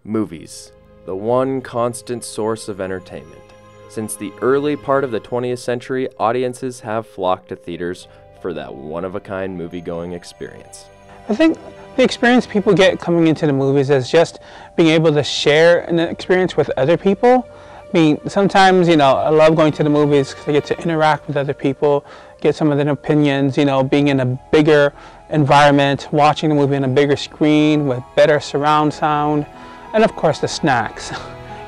Movies, the one constant source of entertainment. Since the early part of the 20th century, audiences have flocked to theaters for that one-of-a-kind movie-going experience. I think the experience people get coming into the movies is just being able to share an experience with other people. I mean, sometimes, I love going to the movies because I get to interact with other people, get some of their opinions, being in a bigger environment, watching the movie on a bigger screen with better surround sound, and of course the snacks.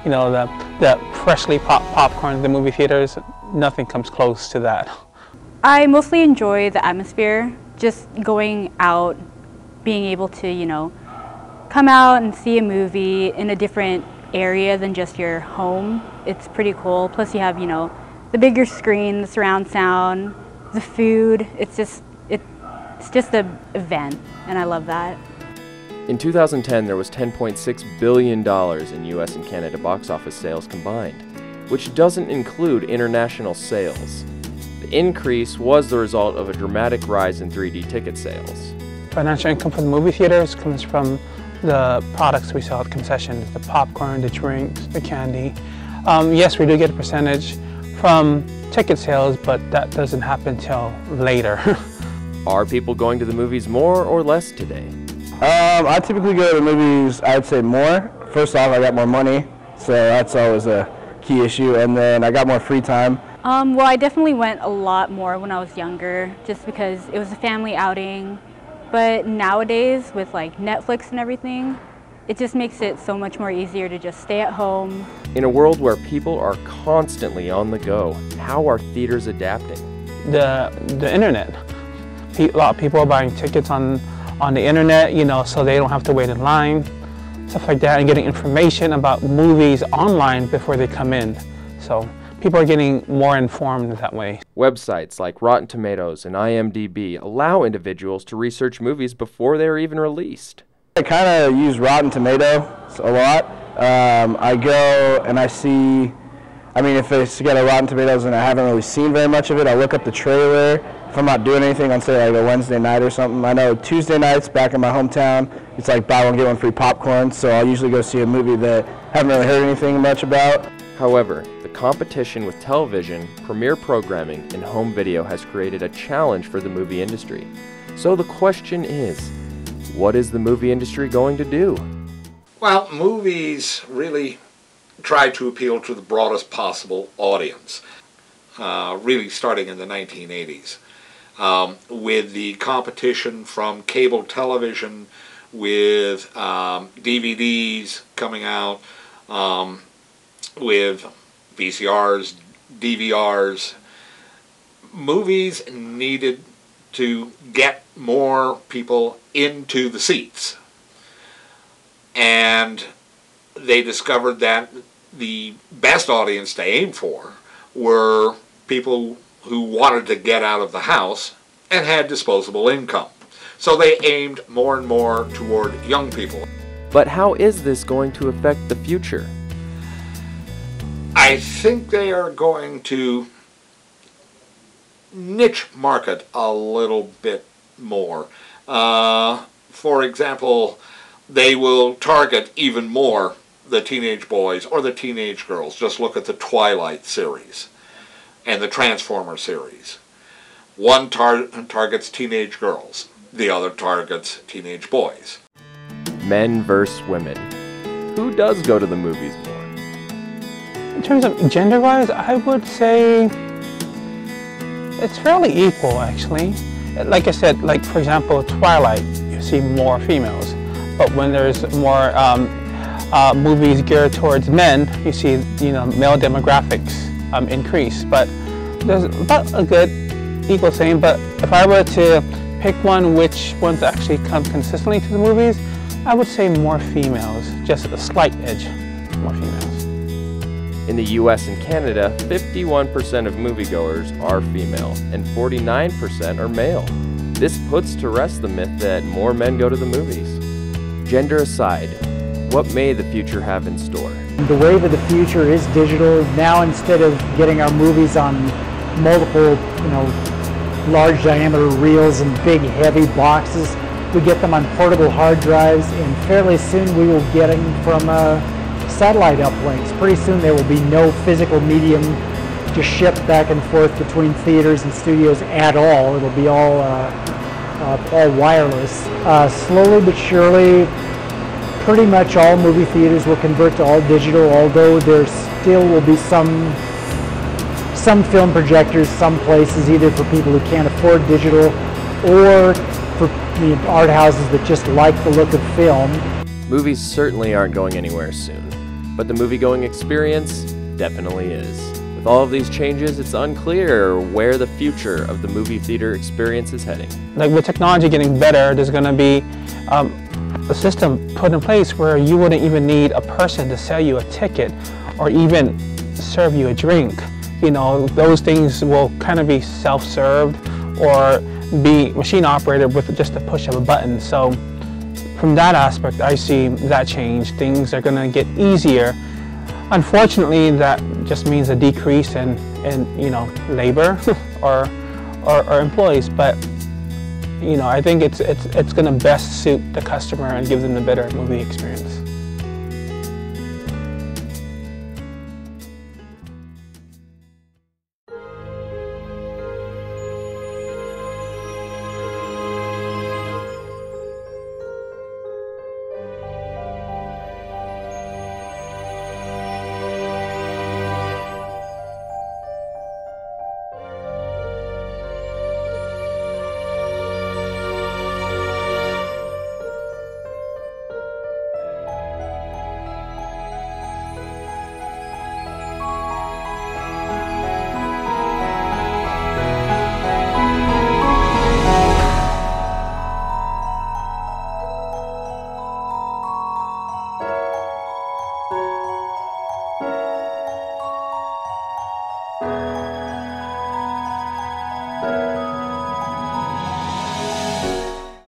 The freshly popped popcorn in the movie theaters, nothing comes close to that. I mostly enjoy the atmosphere, just going out, being able to, come out and see a movie in a different area than just your home. It's pretty cool. Plus you have, the bigger screen, the surround sound, the food. It's just an event, and I love that. In 2010, there was $10.6 billion in US and Canada box office sales combined, which doesn't include international sales. The increase was the result of a dramatic rise in 3D ticket sales. Financial income for the movie theaters comes from the products we sell at concessions, the popcorn, the drinks, the candy. Yes, we do get a percentage from ticket sales, but that doesn't happen till later. Are people going to the movies more or less today? I typically go to the movies, I'd say more. First off, I got more money, so that's always a key issue, and then I got more free time. Well, I definitely went a lot more when I was younger, just because it was a family outing. But nowadays, with like Netflix and everything, it just makes it so much more easier to just stay at home. In a world where people are constantly on the go, how are theaters adapting? The internet. A lot of people are buying tickets on the internet, so they don't have to wait in line, stuff like that, and getting information about movies online before they come in. So people are getting more informed that way. Websites like Rotten Tomatoes and IMDb allow individuals to research movies before they're even released. I kind of use Rotten Tomatoes a lot. I go and I see, if it's got a Rotten Tomatoes and I haven't really seen very much of it, I look up the trailer. If I'm not doing anything on, say, like a Wednesday night or something. I know Tuesday nights back in my hometown, it's like buy one, get one free popcorn, so I'll usually go see a movie that I haven't really heard anything much about. However, the competition with television, premiere programming, and home video has created a challenge for the movie industry. So the question is, what is the movie industry going to do? Well, movies really try to appeal to the broadest possible audience, really starting in the 1980s. With the competition from cable television, with DVDs coming out, with VCRs, DVRs, movies needed to get more people into the seats. And they discovered that the best audience to aim for were people who wanted to get out of the house and had disposable income. So they aimed more and more toward young people. But how is this going to affect the future? I think they are going to niche market a little bit more. For example, they will target even more the teenage boys or the teenage girls. Just look at the Twilight series and the Transformer series. One targets teenage girls, the other targets teenage boys. Men versus women. Who does go to the movies more? In terms of gender-wise, I would say it's fairly equal, actually. Like I said, for example, Twilight, you see more females. But when there's more movies geared towards men, you see, male demographics increase. But there's about a good equal same. But if I were to pick one, which ones actually come consistently to the movies, I would say more females, just a slight edge, more females. In the US and Canada, 51% of moviegoers are female and 49% are male. This puts to rest the myth that more men go to the movies. Gender aside, what may the future have in store? The wave of the future is digital. Now, instead of getting our movies on multiple, large diameter reels and big heavy boxes, We get them on portable hard drives, and fairly soon we will get them from satellite uplinks. Pretty soon there will be no physical medium just shipped back and forth between theaters and studios at all. It'll be all wireless. Slowly but surely, pretty much all movie theaters will convert to all digital, although there still will be some film projectors, some places, either for people who can't afford digital or for the art houses that just like the look of film. Movies certainly aren't going anywhere soon, but the movie-going experience definitely is. With all of these changes, it's unclear where the future of the movie theater experience is heading. Like with technology getting better, there's going to be a system put in place where you wouldn't even need a person to sell you a ticket or even serve you a drink. You know, those things will kind of be self-served or be machine operated with just a push of a button. So from that aspect, I see that change. Things are going to get easier. Unfortunately, that just means a decrease in you know, labor or employees. But you know, I think it's going to best suit the customer and give them the better movie experience.